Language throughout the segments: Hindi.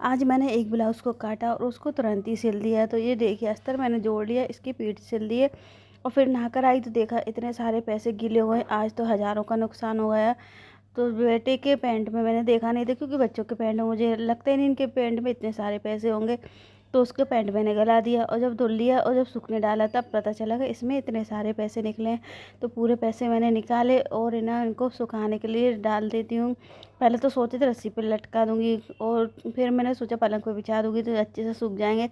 आज मैंने एक ब्लाउज़ को काटा और उसको तुरंत ही सिल दिया। तो ये देखिए अस्तर मैंने जोड़ लिया, इसकी पीठ सिल दिए और फिर नहाकर आई तो देखा इतने सारे पैसे गीले हो गए। आज तो हज़ारों का नुकसान हो गया। तो बेटे के पैंट में मैंने देखा नहीं था, क्योंकि बच्चों के पैंट में मुझे लगता ही नहीं इनके पैंट में इतने सारे पैसे होंगे। तो उसके पैंट मैंने गला दिया और जब धुल लिया और जब सूखने डाला तब पता चला कि इसमें इतने सारे पैसे निकले हैं। तो पूरे पैसे मैंने निकाले और इनको सुखाने के लिए डाल देती हूँ। पहले तो सोची थी रस्सी पे लटका दूँगी और फिर मैंने सोचा पलंग पे बिछा दूँगी तो अच्छे से सूख जाएँगे,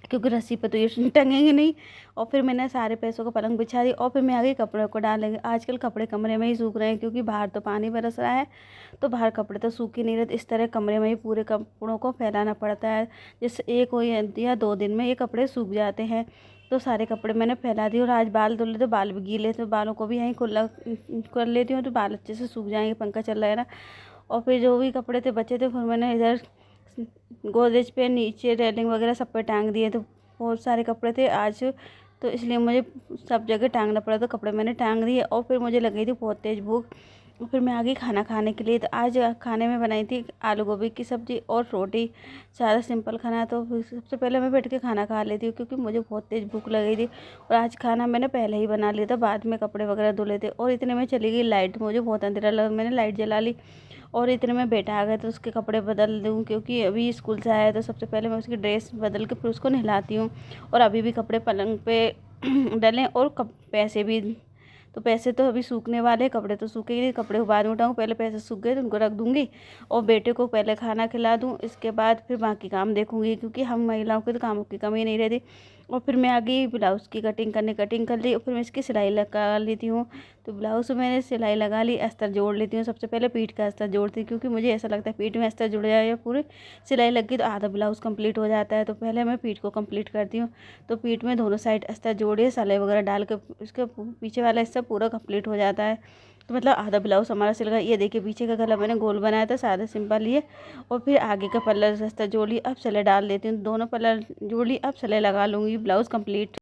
क्योंकि रस्सी पे तो ये टंगेंगे नहीं। और फिर मैंने सारे पैसों को पलंग बिछा दी और फिर मैं आ गई कपड़ों को डालने। आजकल कपड़े कमरे में ही सूख रहे हैं, क्योंकि बाहर तो पानी बरस रहा है, तो बाहर कपड़े तो सूख ही नहीं रहे। तो इस तरह कमरे में ही पूरे कपड़ों को फैलाना पड़ता है, जिससे 1 या 2 दिन में ये कपड़े सूख जाते हैं। तो सारे कपड़े मैंने फैला दिए और आज बाल धुले तो बाल भी गीले, तो बालों को भी यहीं खुला कर लेती हूँ तो बाल अच्छे से सूख जाएंगे, पंखा चल रहा है ना। और फिर जो भी कपड़े थे बचे थे फिर मैंने इधर गोदरेज पे नीचे रेलिंग वगैरह सब पे टांग दिए। तो बहुत सारे कपड़े थे आज, तो इसलिए मुझे सब जगह टांगना पड़ा। तो कपड़े मैंने टांग दिए और फिर मुझे लग गई थी बहुत तेज़ भूख। और फिर मैं आ गई खाना खाने के लिए। तो आज खाने में बनाई थी आलू गोभी की सब्ज़ी और रोटी। सादा सिंपल खाना। तो फिर सबसे पहले मैं बैठ के खाना खा लेती हूँ, क्योंकि मुझे बहुत तेज़ भूख लग रही थी। और आज खाना मैंने पहले ही बना लिया था, बाद में कपड़े वगैरह धुले थे। और इतने में चली गई लाइट, मुझे बहुत अंधेरा लगा, मैंने लाइट जला ली। और इतने में बेटा आ गया तो उसके कपड़े बदल दूँ, क्योंकि अभी स्कूल से आया है। तो सबसे पहले मैं उसकी ड्रेस बदल के फिर उसको नहलाती हूँ। और अभी भी कपड़े पलंग पे डले और पैसे भी। तो पैसे तो अभी सूखने वाले, कपड़े तो सूखे ही नहीं, कपड़े को बाद में उठाऊँ। पहले पैसे सूख गए तो उनको रख दूँगी और बेटे को पहले खाना खिला दूँ, इसके बाद फिर बाकी काम देखूँगी, क्योंकि हम महिलाओं के तो कामों की कमी नहीं रहती। और फिर मैं आ गई ब्लाउज़ की कटिंग करने, कटिंग कर ली और फिर मैं इसकी सिलाई लगा लेती हूँ। तो ब्लाउज़ में मैंने सिलाई लगा ली, अस्तर जोड़ लेती हूँ। सबसे पहले पीठ का अस्तर जोड़ती हूँ, क्योंकि मुझे ऐसा लगता है पीठ में अस्तर जुड़ जाए या पूरी सिलाई लग गई तो आधा ब्लाउज़ कंप्लीट हो जाता है। तो पहले मैं पीठ को कंप्लीट करती हूँ। तो पीठ में दोनों साइड अस्तर जोड़िए, सिलाई वगैरह डाल के इसके पीछे वाला हिस्सा पूरा कंप्लीट हो जाता है। तो मतलब आधा ब्लाउज़ हमारा सिल गया। ये देखिए पीछे का गला मैंने गोल बनाया था सादा सिंपल ये। और फिर आगे का पल्ला अस्तर जोड़ लिया, अब सिलाई डाल देती हूँ। दोनों पल्ला जोड़ ली, अब सिलाई लगा लूँगी, ब्लाउज़ कंप्लीट।